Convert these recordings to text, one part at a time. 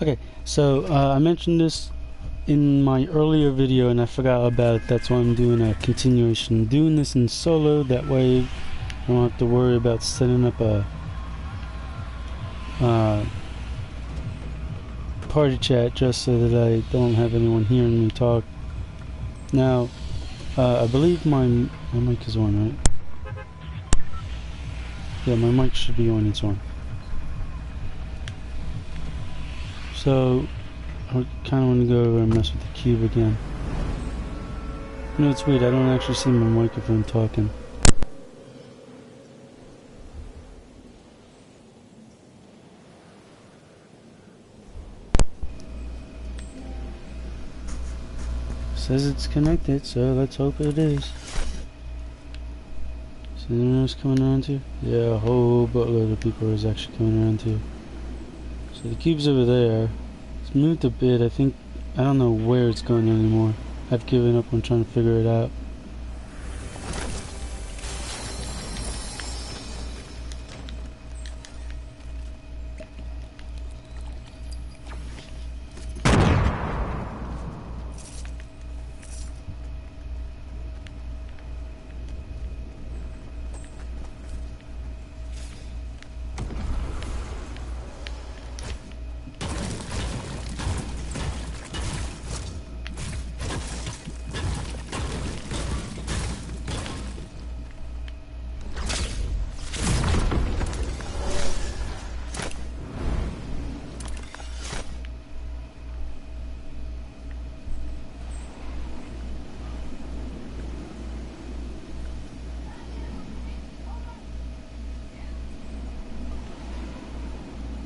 Okay, so I mentioned this in my earlier video and I forgot about it. That's why I'm doing a continuation. Doing this in solo, that way I don't have to worry about setting up a party chat just so that I don't have anyone hearing me talk. Now, I believe my mic is on, right? Yeah, my mic should be on, it's on. So, I kind of want to go over and mess with the cube again. You know, it's weird, I don't actually see my microphone talking. Says it's connected, so let's hope it is. Is anyone else coming around too? Yeah, a whole buttload of people is actually coming around too. So the cube's over there. It's moved a bit. I don't know where it's going anymore. I've given up on trying to figure it out.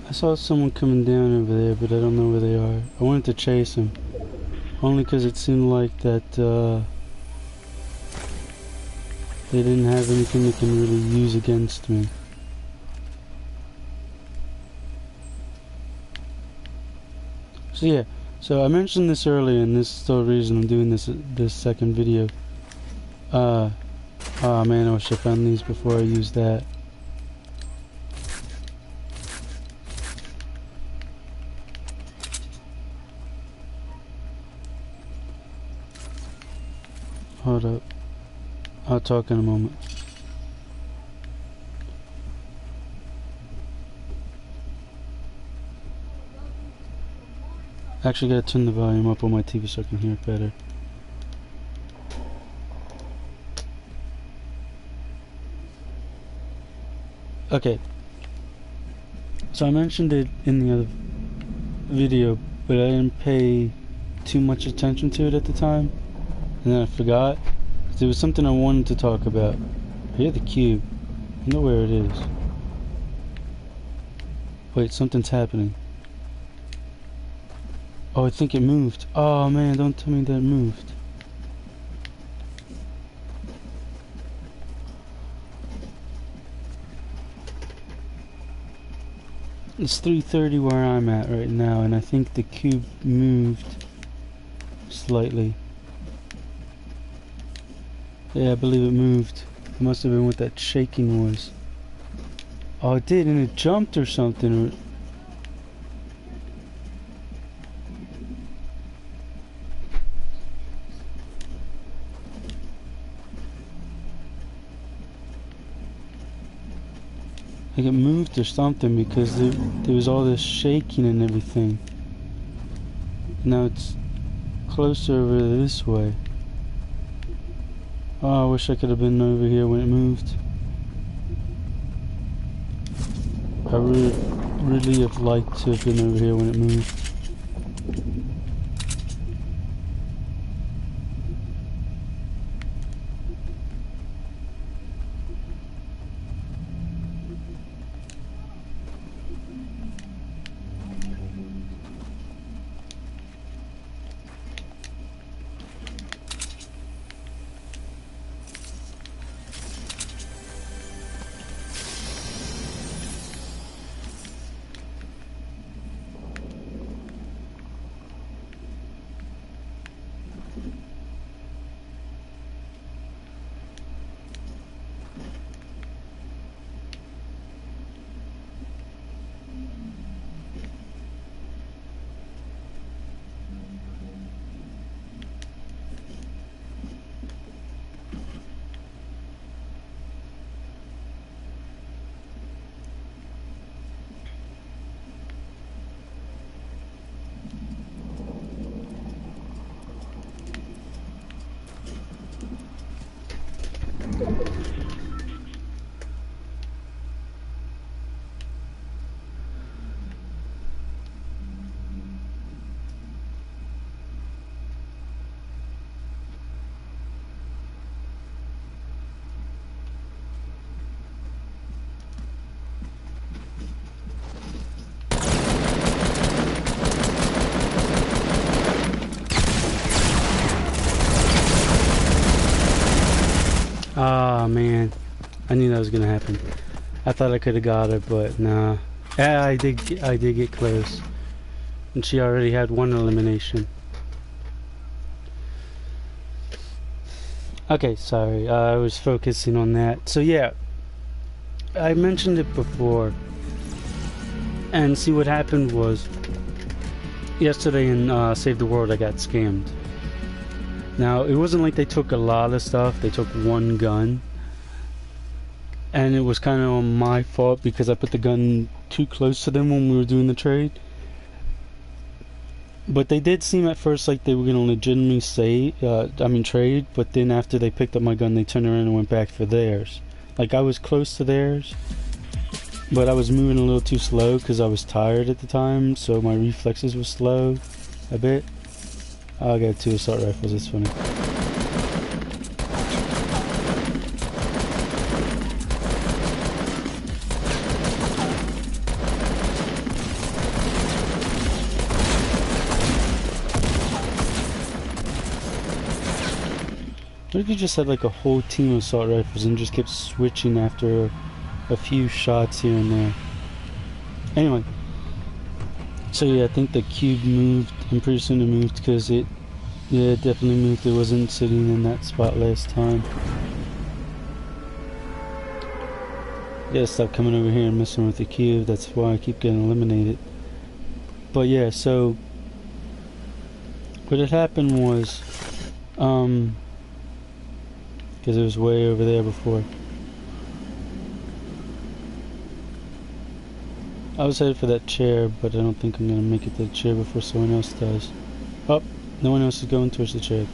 I saw someone coming down over there, but I don't know where they are. I wanted to chase him. Only because it seemed like that, they didn't have anything they can really use against me. So yeah, so I mentioned this earlier, and this is the reason I'm doing this second video. Oh man, I wish I found these before I used that. Hold up. I'll talk in a moment. Actually, gotta turn the volume up on my TV so I can hear it better. Okay. So I mentioned it in the other video, but I didn't pay too much attention to it at the time. And then I forgot. There was something I wanted to talk about. I hear the cube. I know where it is. Wait, something's happening. Oh, I think it moved. Oh man, don't tell me that it moved. It's 3:30 where I'm at right now, and I think the cube moved slightly. Yeah, I believe it moved. It must have been what that shaking was. Oh, it did, and it jumped or something. Like it moved or something, because there was all this shaking and everything. Now it's closer over this way. Oh, I wish I could have been over here when it moved. I really have liked to have been over here when it moved. Oh man, I knew that was gonna happen. I thought I could have got her, but nah. Yeah, I did get close, and she already had one elimination. Okay, sorry. I was focusing on that. So yeah, I mentioned it before, and see what happened was yesterday in Save the World, I got scammed. Now, it wasn't like they took a lot of stuff. They took one gun. And it was kind of on my fault because I put the gun too close to them when we were doing the trade. But they did seem at first like they were going to legitimately trade. But then after they picked up my gun, they turned around and went back for theirs. Like, I was close to theirs, but I was moving a little too slow because I was tired at the time. So my reflexes were slow a bit. I got 2 assault rifles, it's funny. What if you just had like a whole team of assault rifles and just kept switching after a few shots here and there? Anyway. So yeah, I think the cube moved, and pretty soon it moved because it definitely moved. It wasn't sitting in that spot last time. Yeah, stop coming over here and messing with the cube. That's why I keep getting eliminated. But yeah, so what had happened was, because it was way over there before. I was headed for that chair, but I don't think I'm gonna make it to the chair before someone else does. Oh, no one else is going towards the chair.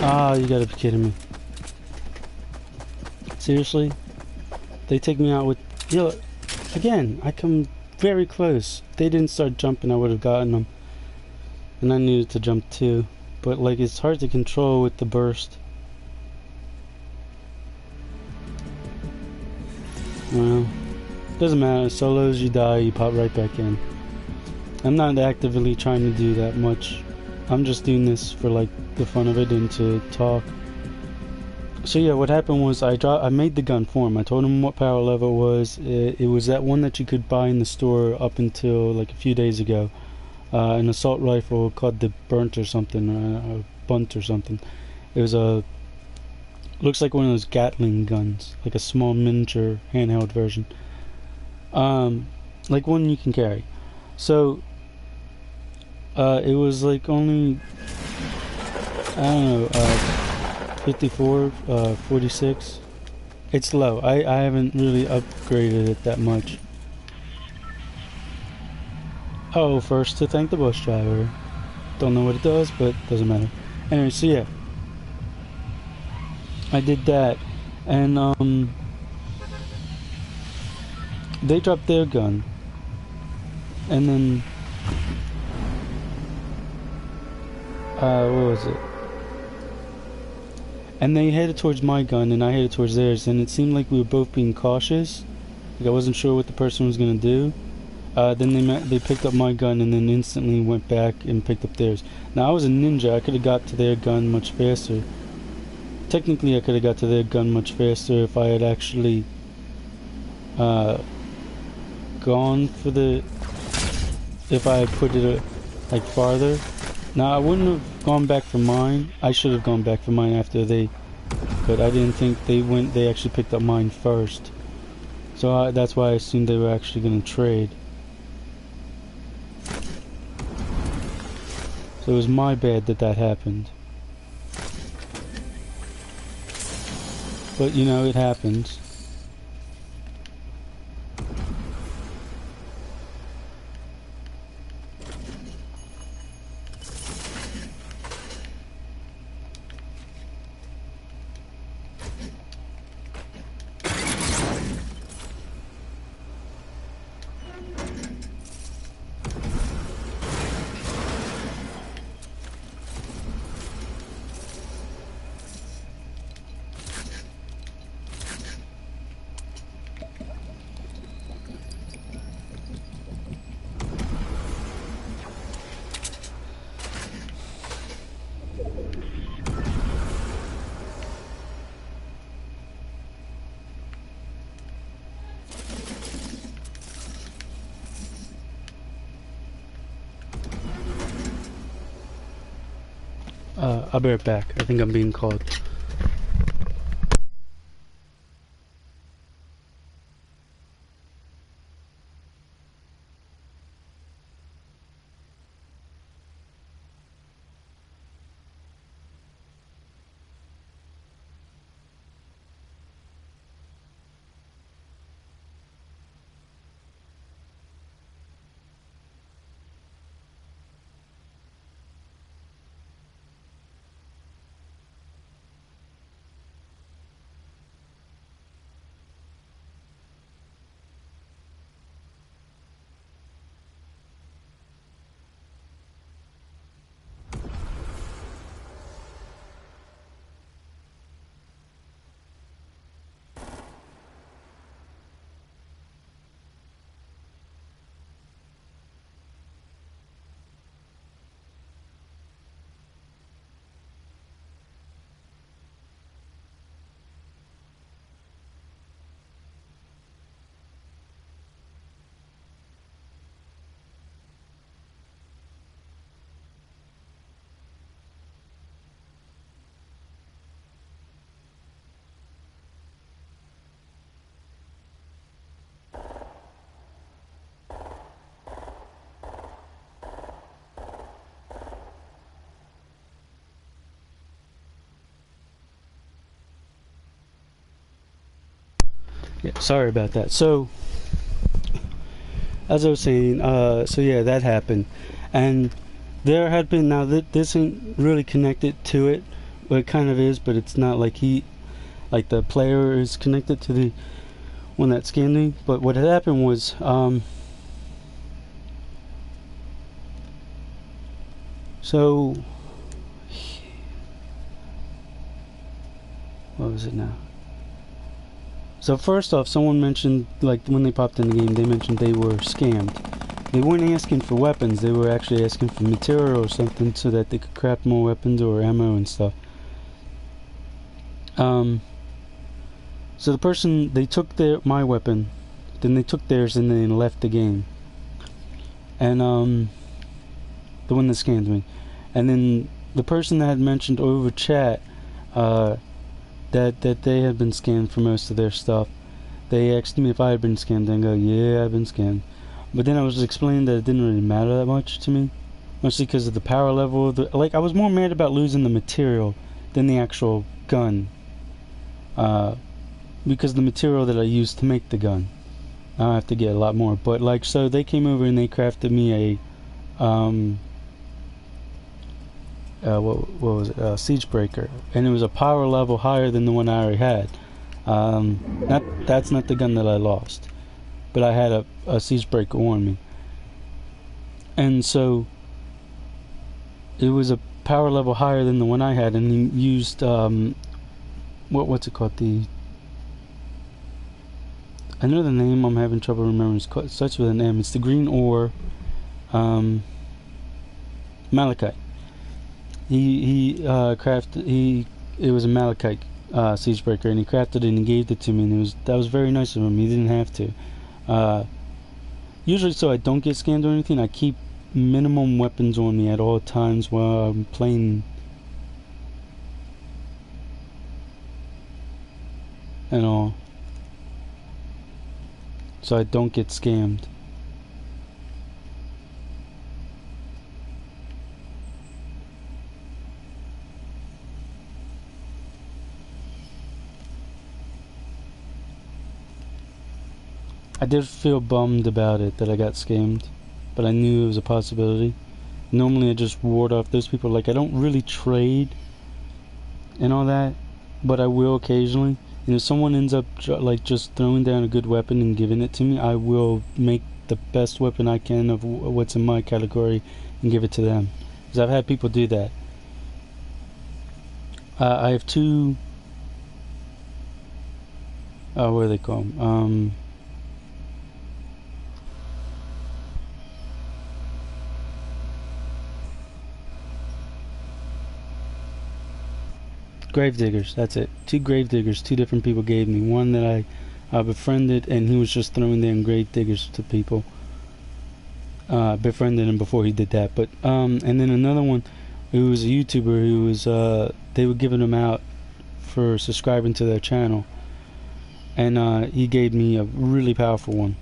Ah, you gotta be kidding me. Seriously? They take me out with... again, I come very close. If they didn't start jumping, I would have gotten them. And I needed to jump too. But, like, it's hard to control with the burst. Well, doesn't matter. Solos, you die, you pop right back in. I'm not actively trying to do that much. I'm just doing this for like the fun of it and to talk. So yeah, what happened was I made the gun for him. I told him what power level it was. It was that one that you could buy in the store up until like a few days ago. An assault rifle called the Burnt or something, or Bunt or something. It was looks like one of those Gatling guns, like a small miniature handheld version. Like one you can carry. So it was like only, I don't know, 54, 46. It's low. I haven't really upgraded it that much. Oh, first to thank the bus driver. Don't know what it does, but doesn't matter. Anyway, so yeah. I did that, and they dropped their gun, and then what was it? And they headed towards my gun, and I headed towards theirs, and it seemed like we were both being cautious. Like I wasn't sure what the person was gonna do. Then they picked up my gun, and then instantly went back and picked up theirs. Now I was a ninja. I could have got to their gun much faster. Technically, I could have got to their gun much faster if I had actually gone for the... if I had put it like farther. Now I wouldn't have gone back for mine. I should have gone back for mine after they... but I didn't think they actually picked up mine first. So that's why I assumed they were actually going to trade. So it was my bad that happened. But you know, it happens. I'll be right back. I think I'm being called. Yeah, sorry about that. So, as I was saying, so yeah, that happened, and there had been now this ain't really connected to it, but it kind of is, but it's not like like the player is connected to the one that scanned me. But what had happened was, so what was it now? So first off, someone mentioned, like when they popped in the game, they mentioned they were scammed. They weren't asking for weapons, they were actually asking for material or something so that they could craft more weapons or ammo and stuff. So the person, they took my weapon, then they took theirs and then left the game. And the one that scanned me. And then the person that had mentioned over chat that they had been scammed for most of their stuff, they asked me if I had been scammed, and I go, yeah, I've been scammed. But then I was explaining that it didn't really matter that much to me, mostly because of the power level of the, like, I was more mad about losing the material than the actual gun, because the material that I used to make the gun, I have to get a lot more. But like, so they came over and they crafted me a what was it? Siege Breaker, and it was a power level higher than the one I already had. That's not the gun that I lost, but I had a Siege Breaker on me, and so it was a power level higher than the one I had, and he used what's it called? I know the name. I'm having trouble remembering. It starts with an M. It's the green ore, malachite. He was a malachite siege breaker, and he crafted it and he gave it to me, and that was very nice of him. He didn't have to. Usually, so I don't get scammed or anything, I keep minimum weapons on me at all times while I'm playing, and all, so I don't get scammed. I did feel bummed about it, that I got scammed, but I knew it was a possibility. Normally I just ward off those people. Like, I don't really trade and all that, but I will occasionally. And if someone ends up like just throwing down a good weapon and giving it to me, I will make the best weapon I can of what's in my category and give it to them. Because I've had people do that. I have two, what do they call them? Gravediggers, that's it. Two gravediggers, two different people gave me. One that I befriended, and he was just throwing down gravediggers to people. Befriended him before he did that. But and then another one who was a YouTuber who was they were giving them out for subscribing to their channel, and he gave me a really powerful one.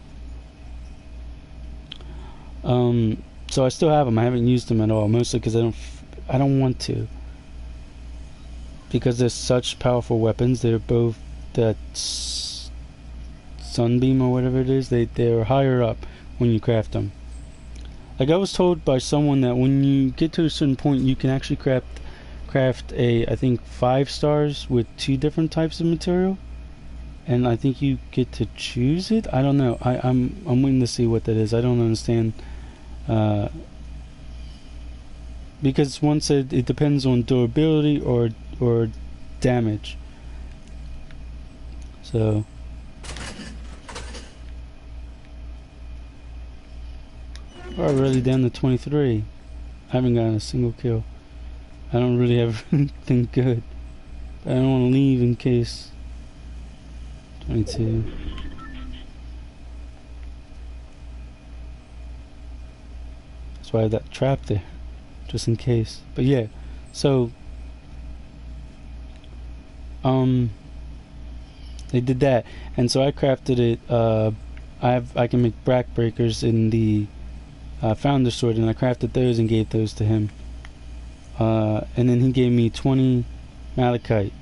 So I still have them. I haven't used them at all, mostly because I don't want to, because they're such powerful weapons. They're both that sunbeam or whatever it is. They're higher up when you craft them. Like, I was told by someone that when you get to a certain point, you can actually craft I think 5 stars with 2 different types of material, and I think you get to choose it. I don't know. I'm waiting to see what that is. I don't understand. Because one said it depends on durability or damage. So we're already down to 23. I haven't gotten a single kill. I don't really have anything good. But I don't want to leave in case. 22. That's why I have that trap there, just in case. But yeah, so they did that, and so I crafted it. I can make backbreakers in the Founder Sword, and I crafted those and gave those to him. And then he gave me 20 malachite.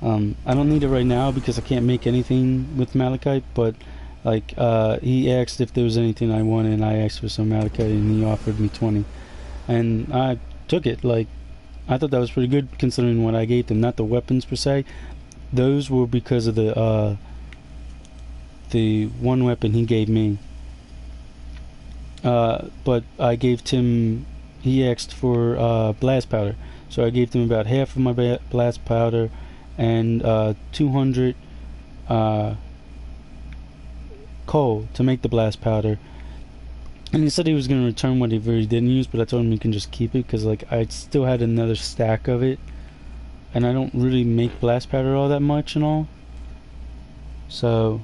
I don't need it right now because I can't make anything with malachite, but like he asked if there was anything I wanted, and I asked for some malachite, and he offered me 20, and I took it. Like, I thought that was pretty good considering what I gave them. Not the weapons per se; those were because of the one weapon he gave me. But I gave Tim. He asked for blast powder, so I gave him about half of my blast powder and 200 coal to make the blast powder. And he said he was going to return whatever he didn't use, but I told him he can just keep it because, like, I still had another stack of it, and I don't really make blast powder all that much and all. So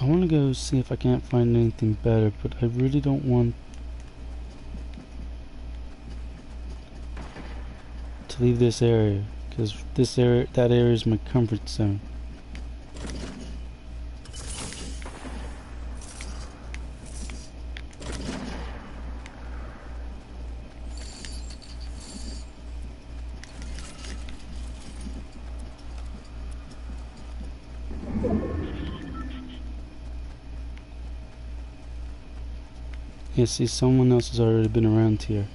I want to go see if I can't find anything better, but I really don't want to leave this area, because that area is my comfort zone. Yeah, see, someone else has already been around here.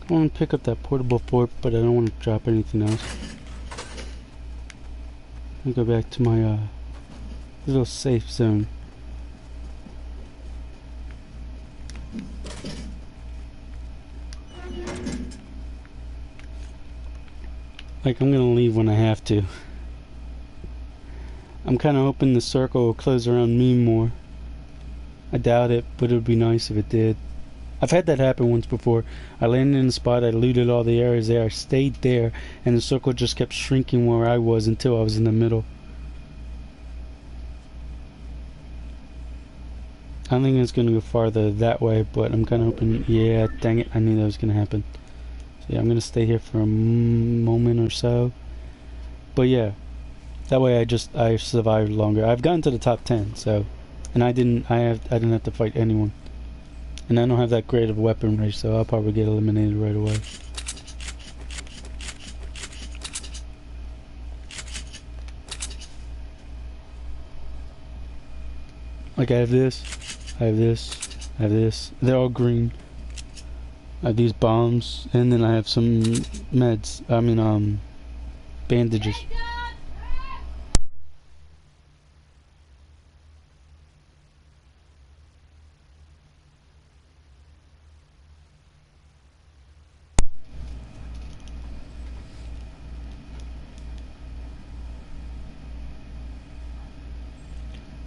I want to pick up that portable fort, but I don't want to drop anything else. Let me go back to my little safe zone. Like, I'm gonna leave when I have to. I'm kind of hoping the circle will close around me more. I doubt it, but it would be nice if it did. I've had that happen once before. I landed in a spot, I looted all the areas there, I stayed there, and the circle just kept shrinking where I was until I was in the middle. I don't think it's gonna go farther that way, but I'm kind of hoping. Yeah, dang it! I knew that was gonna happen. So yeah, I'm gonna stay here for a moment or so. But yeah, that way I survived longer. I've gotten to the top 10, so, and I didn't have to fight anyone, and I don't have that great of weaponry, so I'll probably get eliminated right away. Like I have this, I have this, I have this. They're all green. I have these bombs, and then I have some meds. I mean, bandages.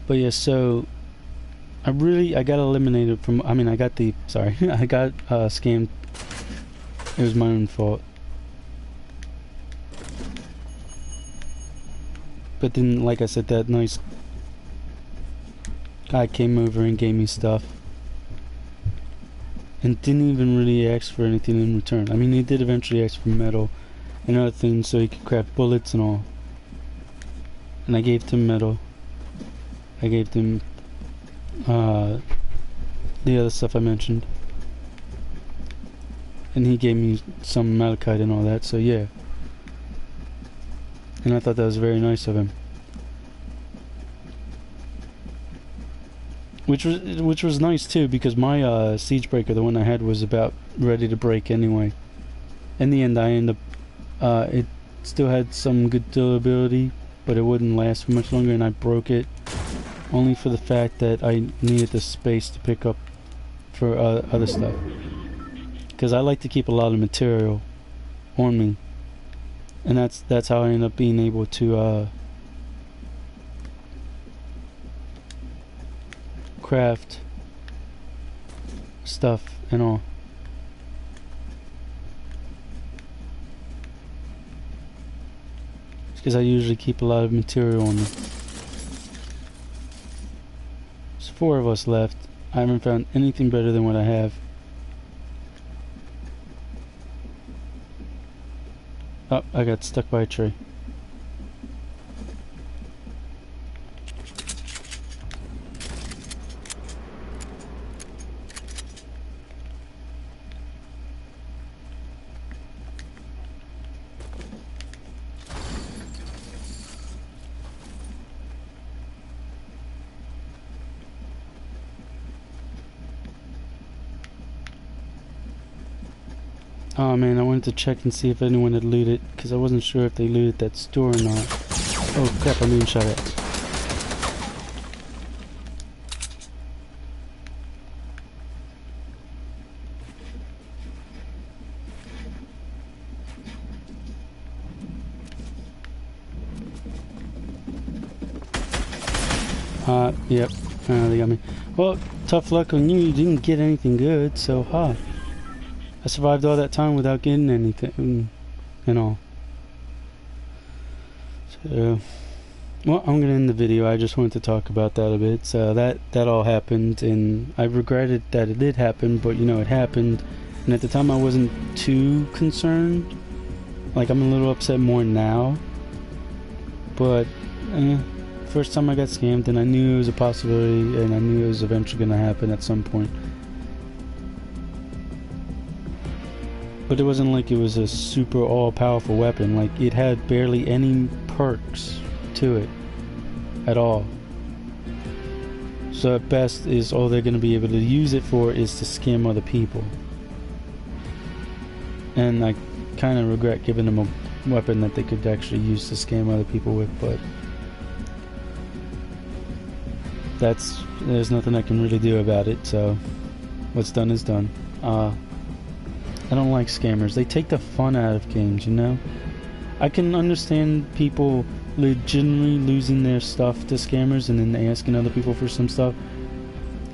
But yeah, so I got eliminated from. I mean, I got I got scammed. It was my own fault. But then, like I said, that nice guy came over and gave me stuff, and didn't even really ask for anything in return. I mean, he did eventually ask for metal and other things so he could craft bullets and all. And I gave him metal. I gave them the other stuff I mentioned, and he gave me some malachite and all that, so yeah. And I thought that was very nice of him, which was nice too, because my siege breaker, the one I had, was about ready to break anyway. In the end, I ended up it still had some good durability, but it wouldn't last for much longer, and I broke it only for the fact that I needed the space to pick up for other stuff, because I like to keep a lot of material on me, and that's how I end up being able to craft stuff and all. It's because I usually keep a lot of material on me. 4 of us left. I haven't found anything better than what I have. Oh, I got stuck by a tree. Oh man, I wanted to check and see if anyone had looted, because I wasn't sure if they looted that store or not. Oh crap, I moonshot it. Yep, they got me. Well, tough luck on you, you didn't get anything good, so I survived all that time without getting anything and all. So, well, I'm gonna end the video. I just wanted to talk about that a bit. So that all happened, and I regretted that it did happen, but you know, it happened. And at the time I wasn't too concerned. Like, I'm a little upset more now. But, first time I got scammed, and I knew it was a possibility, and I knew it was eventually gonna happen at some point. But it wasn't like it was a super all-powerful weapon. Like, it had barely any perks to it at all. So at best, is all they're going to be able to use it for is to scam other people. And I kind of regret giving them a weapon that they could actually use to scam other people with, but there's nothing I can really do about it, so what's done is done. I don't like scammers. They take the fun out of games, you know? I can understand people legitimately losing their stuff to scammers and then asking other people for some stuff.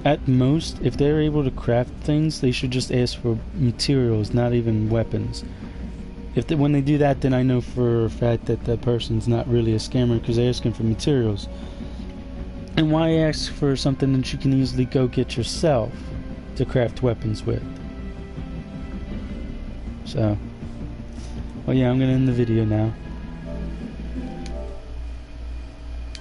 At most, if they're able to craft things, they should just ask for materials, not even weapons. When they do that, then I know for a fact that that person's not really a scammer, because they're asking for materials. And why ask for something that you can easily go get yourself to craft weapons with? So, well, yeah, I'm gonna end the video now.